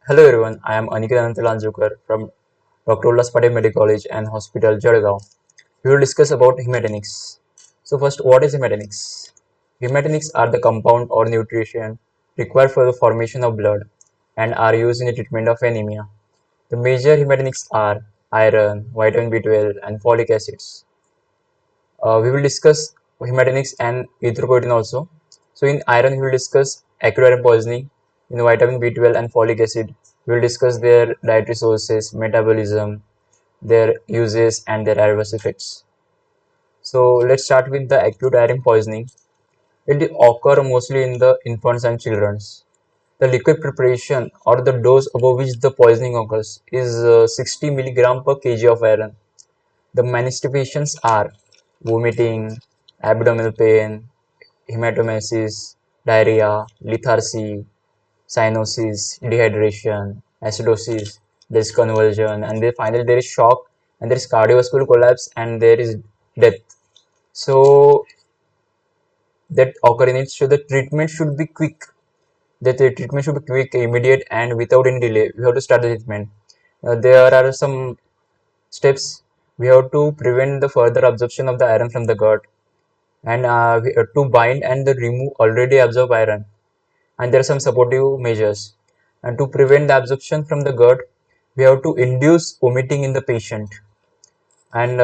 Hello everyone, I am Aniket Anantalanjukar from Dr. Ullas Patel Medical College and Hospital, Jalgaon. We will discuss about hematinics. So first, what is hematinics? Hematinics are the compound or nutrition required for the formation of blood and are used in the treatment of anemia. The major hematinics are iron, vitamin B12 and folic acids. We will discuss hematinics and erythropoietin also. So in iron, we will discuss acute iron poisoning. In vitamin B12 and folic acid, we will discuss their dietary sources, metabolism, their uses, and their adverse effects. So let's start with the acute iron poisoning. It occurs mostly in the infants and children. The liquid preparation or the dose above which the poisoning occurs is 60 milligram per kg of iron. The manifestations are vomiting, abdominal pain, hematemesis, diarrhea, lethargy, cyanosis, dehydration, acidosis, there is convulsion, and then finally there is shock, and there is cardiovascular collapse, and there is death. So that occur in it. So the treatment should be quick. That the treatment should be quick, immediate, and without any delay. We have to start the treatment. There are some steps. We have to prevent the further absorption of the iron from the gut, and we have to bind and remove already absorbed iron. And there are some supportive measures. And to prevent the absorption from the gut, we have to induce vomiting in the patient, and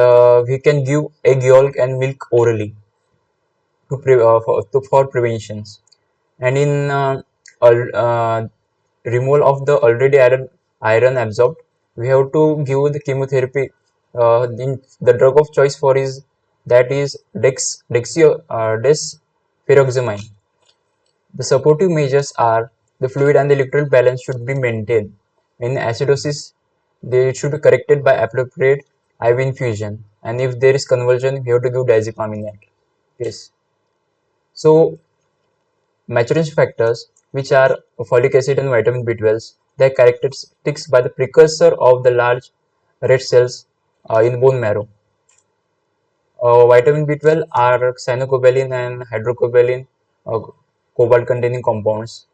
we can give egg yolk and milk orally for preventions. And in removal of the already iron absorbed, we have to give the chemotherapy. The drug of choice for is that is desferoxamine. The supportive measures are the fluid and the electrolyte balance should be maintained. In acidosis, they should be corrected by appropriate IV infusion. And if there is convulsion, we have to give diazepam. Yes. So maturation factors, which are folic acid and vitamin B12, they are characteristics by the precursor of the large red cells in bone marrow. Vitamin B12 are cyanocobalamin and hydrocobalamin, uh, cobalt containing compounds.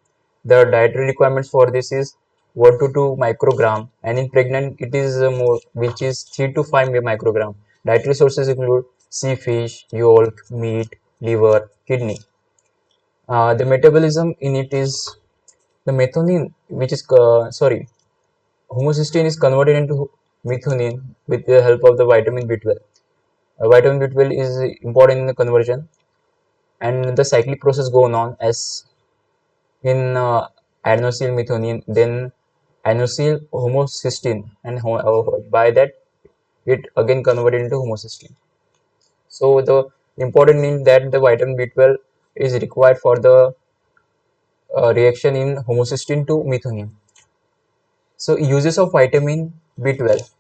The dietary requirements for this is 1 to 2 microgram, and in pregnant it is more, which is 3 to 5 microgram. Dietary sources include sea fish, yolk, meat, liver, kidney. The metabolism in it is the methionine, which is homocysteine is converted into methionine with the help of the vitamin B12. Vitamin B12 is important in the conversion, and the cyclic process goes on as in adenosine methionine, then adenosine homocysteine, and by that it again converted into homocysteine. So the important is that the vitamin B12 is required for the reaction in homocysteine to methionine. So uses of vitamin B12.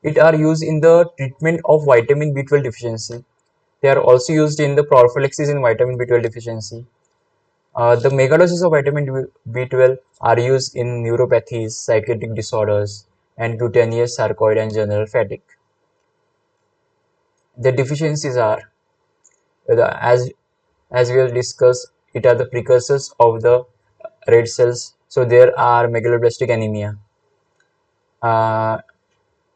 It are used in the treatment of vitamin B12 deficiency. They are also used in the prophylaxis in vitamin B12 deficiency. The megadoses of vitamin B12 are used in neuropathies, psychiatric disorders, and cutaneous sarcoid and general fatigue. The deficiencies are, as we have discussed, it are the precursors of the red cells. So there are megaloblastic anemia. Uh,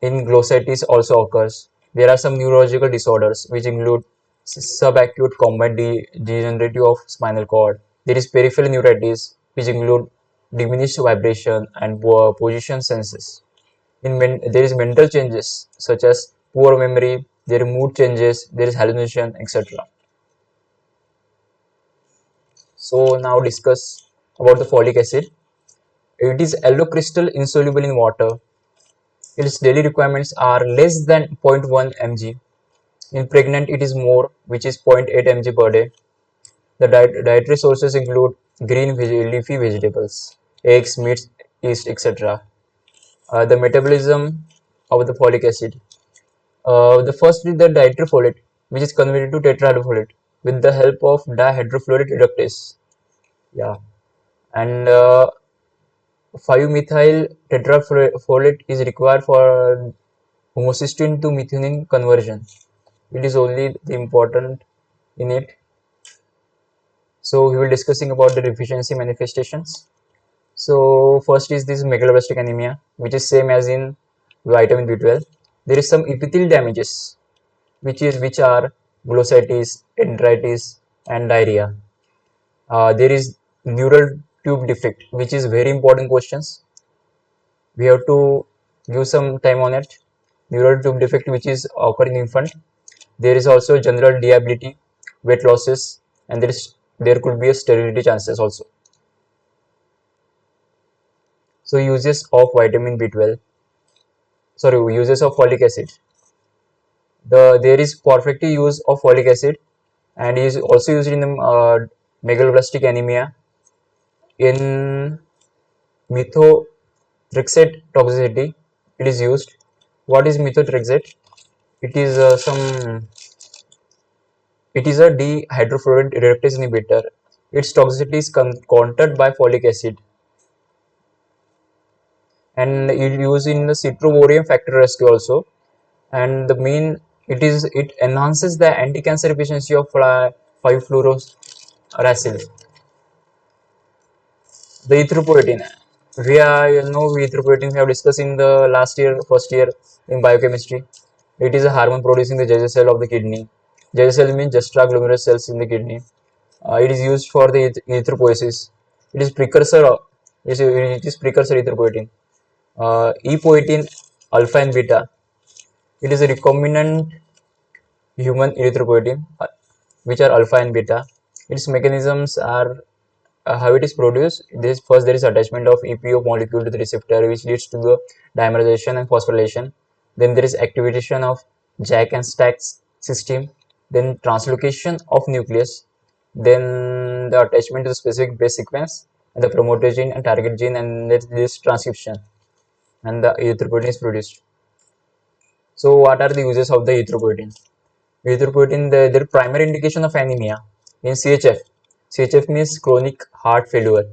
in glossitis also occurs. There are some neurological disorders which include subacute combat degenerative of spinal cord. There is peripheral neuritis which include diminished vibration and poor position senses. There is mental changes such as poor memory, there are mood changes, there is hallucination, etc. So now discuss about the folic acid. It is yellow crystal insoluble in water. Its daily requirements are less than 0.1 mg. In pregnant, it is more, which is 0.8 mg per day. The dietary sources include green leafy vegetables, eggs, meats, yeast, etc. The metabolism of the folic acid. The first is the dietary folate, which is converted to tetrahydrofolate with the help of dihydrofolate reductase. Yeah, and 5-methyl tetrafolate is required for homocysteine to methionine conversion. It is only the important in it. So we will discussing about the deficiency manifestations. So first is this megaloblastic anemia, which is same as in vitamin B12. There is some epithelial damages, which are glossitis, enteritis, and diarrhea. There is neural tube defect, which is very important questions. We have to give some time on it. Neural tube defect, which is occurring in infant. There is also general disability, weight losses, and there could be a sterility chances also. So uses of vitamin B12, sorry, uses of folic acid. There is perfectly use of folic acid, and is also used in megaloblastic anemia in methotrexate toxicity. It is used. What is methotrexate? It is it is a dihydrofluoric reductase inhibitor. Its toxicity is countered by folic acid, and it used in the citroborium factor rescue also. And the main, it enhances the anti-cancer efficiency of 5-fluorouracil. The erythropoietin. Erythropoietin we have discussed in the last year, first year in biochemistry. It is a hormone producing the Jeyser cell of the kidney. Jeyser cell means juxtaglomerulus cells in the kidney. It is used for the erythropoiesis. It is precursor. It is precursor erythropoietin. Epoietin alpha and beta. It is a recombinant human erythropoietin, which are alpha and beta. Its mechanisms are how it is produced. First there is attachment of EPO molecule to the receptor, which leads to the dimerization and phosphorylation. Then there is activation of Jack and Stack's system. Then translocation of nucleus. Then the attachment to the specific base sequence and the promoter gene and target gene, and this transcription, and the erythropoietin is produced. So what are the uses of the erythropoietin? Erythropoietin, their primary indication of anemia in CHF. CHF means chronic heart failure.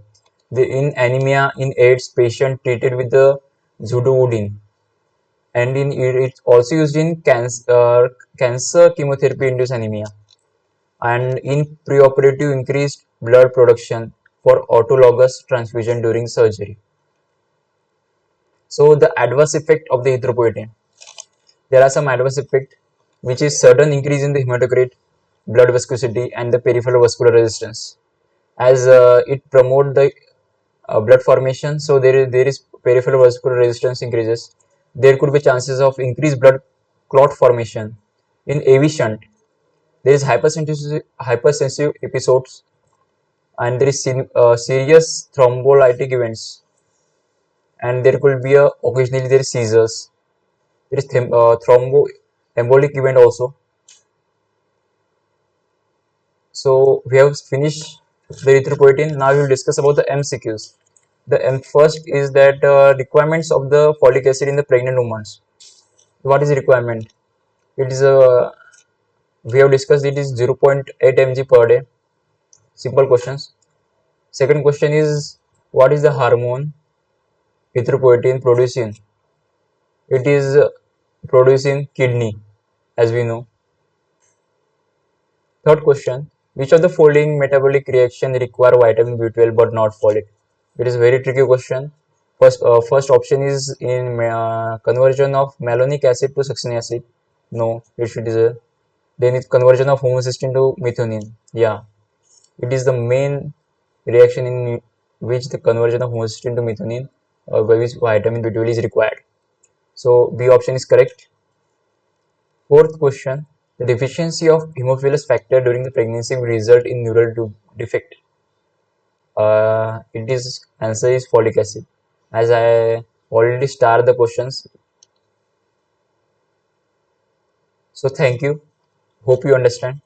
In anemia in AIDS patient treated with the zudovudine, and it's also used in cancer chemotherapy induced anemia, and in preoperative increased blood production for autologous transfusion during surgery. So the adverse effect of the erythropoietin. There are some adverse effects, which is sudden increase in the hematocrit, blood viscosity, and the peripheral vascular resistance. As it promote the blood formation, so there is peripheral vascular resistance increases. There could be chances of increased blood clot formation. In AV shunt, there is hypersensitive episodes, and there is serious thrombolytic events, and there could be occasionally there is seizures. There is thromboembolic event also. So we have finished the erythropoietin. Now we will discuss about the MCQs. The first is that requirements of the folic acid in the pregnant women. What is the requirement? It is a We have discussed it is 0.8 mg per day. Simple questions. Second question is, what is the hormone erythropoietin producing? It is producing kidney, as we know. Third question, which of the following metabolic reaction require vitamin B12 but not folic? It is a very tricky question. First option is in conversion of malonic acid to succinic acid. No, it is a. Then it's conversion of homocysteine to methionine. Yeah, it is the main reaction in which the conversion of homocysteine to methionine, by which vitamin B12 is required. So B option is correct. Fourth question, the deficiency of hemophilus factor during the pregnancy will result in neural tube defect. It is Answer is folic acid. As I already started the questions. So thank you. Hope you understand.